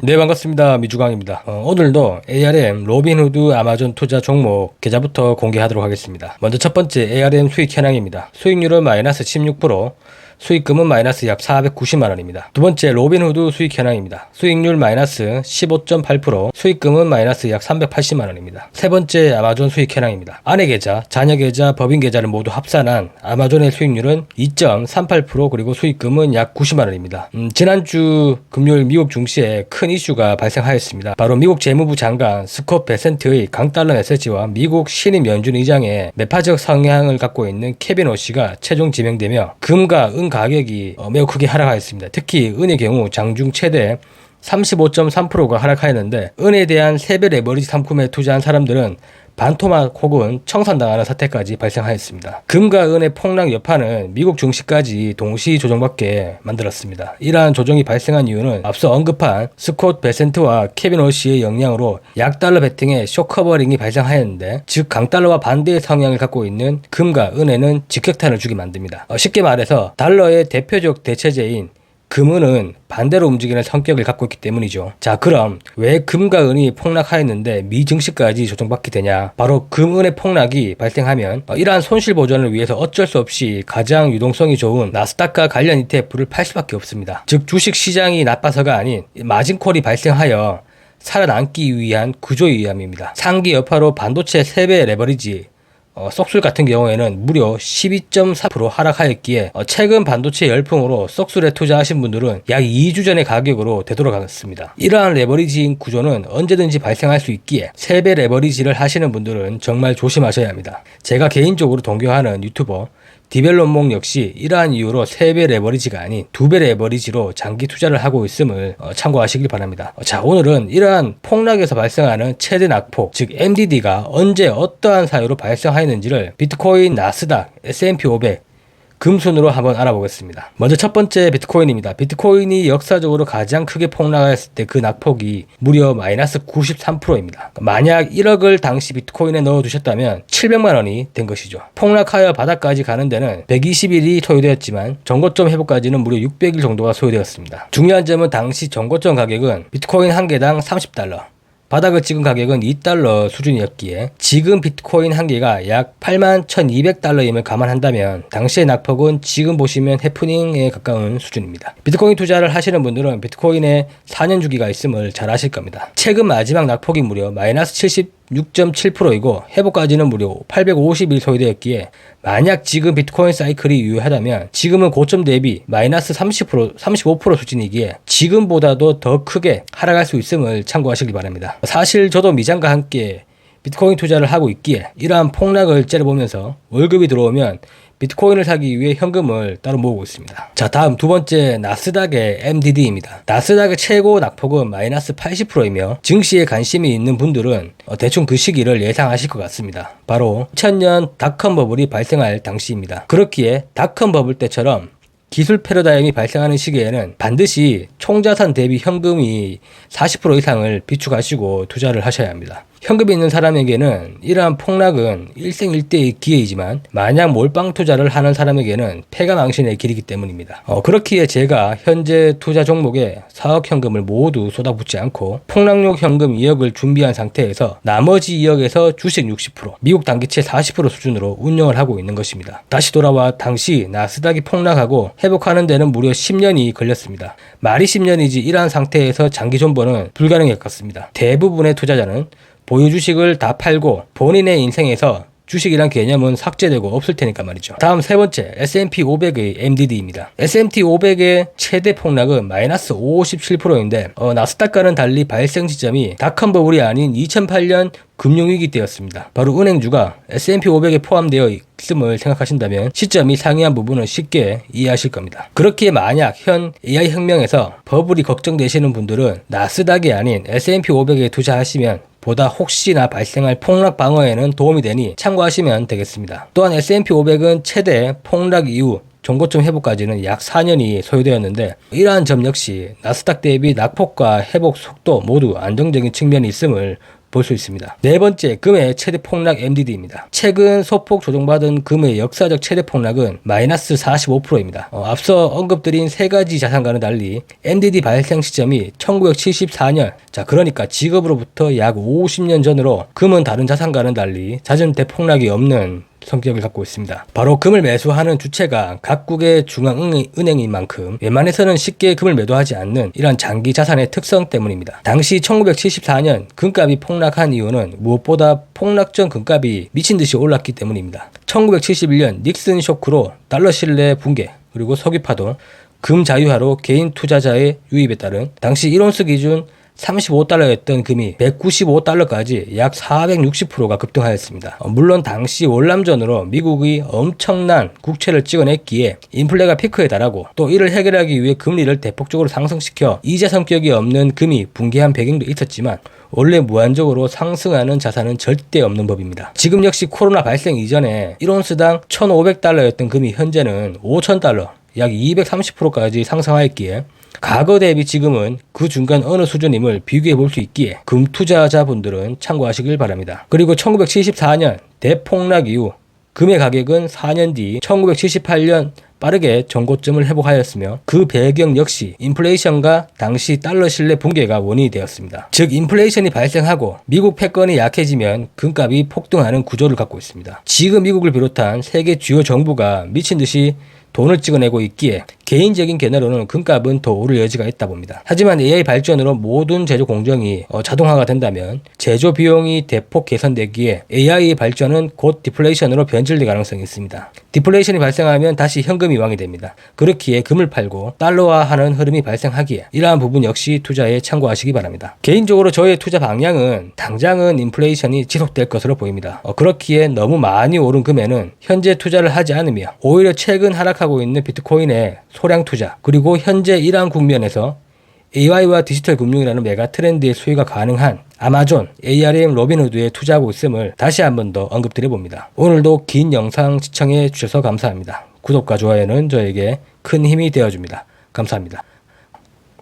네, 반갑습니다. 미주광입니다. 오늘도 ARM 로빈후드 아마존 투자 종목 계좌부터 공개하도록 하겠습니다. 먼저 첫 번째 ARM 수익 현황입니다. 수익률은 마이너스 16%, 수익금은 마이너스 약 490만원입니다. 두 번째 로빈후드 수익 현황입니다. 수익률 마이너스 15.8%, 수익금은 마이너스 약 380만원입니다. 세 번째 아마존 수익 현황입니다. 아내 계좌, 자녀 계좌, 법인 계좌를 모두 합산한 아마존의 수익률은 2.38%, 그리고 수익금은 약 90만원입니다. 지난주 금요일 미국 증시에 큰 이슈가 발생하였습니다. 바로 미국 재무부 장관 스콧 베센트의 강달러 메시지와 미국 신임 연준 의장의 매파적 성향을 갖고 있는 케빈 오씨가 최종 지명되며 금과 은 가격이 매우 크게 하락하였습니다. 특히 은의 경우 장중 최대 35.3%가 하락하였는데, 은에 대한 3배 레버리지 상품에 투자한 사람들은 반토막 혹은 청산당하는 사태까지 발생하였습니다. 금과 은의 폭락 여파는 미국 증시까지 동시 조정받게 만들었습니다. 이러한 조정이 발생한 이유는 앞서 언급한 스콧 베센트와 케빈 오씨의 영향으로 약달러 베팅의 쇼커버링이 발생하였는데, 즉 강달러와 반대의 성향을 갖고 있는 금과 은에는 직격탄을 주게 만듭니다. 쉽게 말해서 달러의 대표적 대체제인 금은은 반대로 움직이는 성격을 갖고 있기 때문이죠. 자, 그럼 왜 금과 은이 폭락하였는데 미 증시까지 조정받게 되냐? 바로 금은의 폭락이 발생하면 이러한 손실 보전을 위해서 어쩔 수 없이 가장 유동성이 좋은 나스닥과 관련 ETF를 팔 수밖에 없습니다. 즉 주식 시장이 나빠서가 아닌 마진콜이 발생하여 살아남기 위한 구조의 위함입니다. 상기 여파로 반도체 3배 레버리지 썩술 같은 경우에는 무려 12.4% 하락하였기에 최근 반도체 열풍으로 썩술에 투자하신 분들은 약 2주 전의 가격으로 되돌아갔습니다. 이러한 레버리지인 구조는 언제든지 발생할 수 있기에 3배 레버리지를 하시는 분들은 정말 조심하셔야 합니다. 제가 개인적으로 동경하는 유튜버 디벨롭몽 역시 이러한 이유로 3배 레버리지가 아닌 2배 레버리지로 장기 투자를 하고 있음을 참고하시길 바랍니다. 자, 오늘은 이러한 폭락에서 발생하는 최대 낙폭, 즉 MDD가 언제 어떠한 사유로 발생하였는지를 비트코인, 나스닥, S&P 500 금순으로 한번 알아보겠습니다. 먼저 첫 번째 비트코인입니다. 비트코인이 역사적으로 가장 크게 폭락했을 때 그 낙폭이 무려 마이너스 93%입니다. 만약 1억을 당시 비트코인에 넣어두셨다면 700만원이 된 것이죠. 폭락하여 바닥까지 가는 데는 120일이 소요되었지만 정고점 회복까지는 무려 600일 정도가 소요되었습니다. 중요한 점은 당시 정고점 가격은 비트코인 한 개당 30달러, 바닥을 찍은 가격은 2달러 수준이었기에 지금 비트코인 한 개가 약 81,200달러임을 감안한다면 당시의 낙폭은 지금 보시면 해프닝에 가까운 수준입니다. 비트코인 투자를 하시는 분들은 비트코인에 4년 주기가 있음을 잘 아실 겁니다. 최근 마지막 낙폭이 무려 마이너스 76.7%이고 회복까지는 무려 850일 소요되었기에 만약 지금 비트코인 사이클이 유효하다면 지금은 고점 대비 마이너스 30%, 35% 수준이기에 지금보다도 더 크게 하락할 수 있음을 참고하시기 바랍니다. 사실 저도 미장과 함께 비트코인 투자를 하고 있기에 이러한 폭락을 째려보면서 월급이 들어오면 비트코인을 사기 위해 현금을 따로 모으고 있습니다. 자, 다음 두 번째 나스닥의 MDD입니다. 나스닥의 최고 낙폭은 마이너스 80%이며 증시에 관심이 있는 분들은 대충 그 시기를 예상하실 것 같습니다. 바로 2000년 닷컴 버블이 발생할 당시입니다. 그렇기에 닷컴 버블 때처럼 기술 패러다임이 발생하는 시기에는 반드시 총자산 대비 현금이 40% 이상을 비축하시고 투자를 하셔야 합니다. 현금이 있는 사람에게는 이러한 폭락은 일생일대의 기회이지만 만약 몰빵 투자를 하는 사람에게는 패가망신의 길이기 때문입니다. 그렇기에 제가 현재 투자 종목에 4억 현금을 모두 쏟아붓지 않고 폭락용 현금 2억을 준비한 상태에서 나머지 2억에서 주식 60%, 미국 단기채 40% 수준으로 운영을 하고 있는 것입니다. 다시 돌아와 당시 나스닥이 폭락하고 회복하는 데는 무려 10년이 걸렸습니다. 말이 10년이지 이러한 상태에서 장기 존버는 불가능할 것 같습니다. 대부분의 투자자는 보유 주식을 다 팔고 본인의 인생에서 주식이란 개념은 삭제되고 없을 테니까 말이죠. 다음 세 번째 S&P 500의 MDD입니다. S&P 500의 최대 폭락은 마이너스 57%인데 나스닥과는 달리 발생 지점이 닷컴 버블이 아닌 2008년 금융위기 때였습니다. 바로 은행주가 S&P 500에 포함되어 있음을 생각하신다면 시점이 상이한 부분은 쉽게 이해하실 겁니다. 그렇기에 만약 현 AI 혁명에서 버블이 걱정되시는 분들은 나스닥이 아닌 S&P 500에 투자하시면 보다 혹시나 발생할 폭락 방어에는 도움이 되니 참고하시면 되겠습니다. 또한 S&P 500은 최대 폭락 이후 정고점 회복까지는 약 4년이 소요되었는데 이러한 점 역시 나스닥 대비 낙폭과 회복 속도 모두 안정적인 측면이 있음을 볼 수 있습니다. 네 번째, 금의 최대 폭락 MDD입니다. 최근 소폭 조정받은 금의 역사적 최대 폭락은 마이너스 45%입니다. 앞서 언급드린 세 가지 자산과는 달리 MDD 발생 시점이 1974년, 자 그러니까 지금으로부터 약 50년 전으로 금은 다른 자산과는 달리 잦은 대폭락이 없는 성격을 갖고 있습니다. 바로 금을 매수하는 주체가 각국의 중앙은행인 만큼 웬만해서는 쉽게 금을 매도하지 않는 이런 장기 자산의 특성 때문입니다. 당시 1974년 금값이 폭락한 이유는 무엇보다 폭락 전 금값이 미친 듯이 올랐기 때문입니다. 1971년 닉슨 쇼크로 달러 신뢰 붕괴, 그리고 석유파동, 금 자유화로 개인 투자자의 유입에 따른 당시 1온스 기준 35달러였던 금이 195달러까지 약 460%가 급등하였습니다. 물론 당시 월남전으로 미국이 엄청난 국채를 찍어냈기에 인플레가 피크에 달하고 또 이를 해결하기 위해 금리를 대폭적으로 상승시켜 이자 성격이 없는 금이 붕괴한 배경도 있었지만 원래 무한적으로 상승하는 자산은 절대 없는 법입니다. 지금 역시 코로나 발생 이전에 1온스당 1,500달러였던 금이 현재는 5,000달러, 약 230%까지 상승하였기에 과거 대비 지금은 그 중간 어느 수준임을 비교해 볼 수 있기에 금 투자자분들은 참고하시길 바랍니다. 그리고 1974년 대폭락 이후 금의 가격은 4년 뒤 1978년 빠르게 전고점을 회복하였으며 그 배경 역시 인플레이션과 당시 달러 신뢰 붕괴가 원인이 되었습니다. 즉 인플레이션이 발생하고 미국 패권이 약해지면 금값이 폭등하는 구조를 갖고 있습니다. 지금 미국을 비롯한 세계 주요 정부가 미친 듯이 돈을 찍어내고 있기에 개인적인 견해로는 금값은 더 오를 여지가 있다 봅니다. 하지만 AI 발전으로 모든 제조 공정이 자동화가 된다면 제조 비용이 대폭 개선되기에 AI 발전은 곧 디플레이션으로 변질될 가능성이 있습니다. 디플레이션이 발생하면 다시 현금이 왕이 됩니다. 그렇기에 금을 팔고 달러화하는 흐름이 발생하기에 이러한 부분 역시 투자에 참고하시기 바랍니다. 개인적으로 저의 투자 방향은 당장은 인플레이션이 지속될 것으로 보입니다. 그렇기에 너무 많이 오른 금에는 현재 투자를 하지 않으며 오히려 최근 하락하고 있는 비트코인에 소량 투자, 그리고 현재 이러한 국면에서 AI와 디지털 금융이라는 메가 트렌드의 수요가 가능한 아마존, ARM, 로빈후드에 투자하고 있음을 다시 한 번 더 언급드려 봅니다. 오늘도 긴 영상 시청해 주셔서 감사합니다. 구독과 좋아요는 저에게 큰 힘이 되어줍니다. 감사합니다.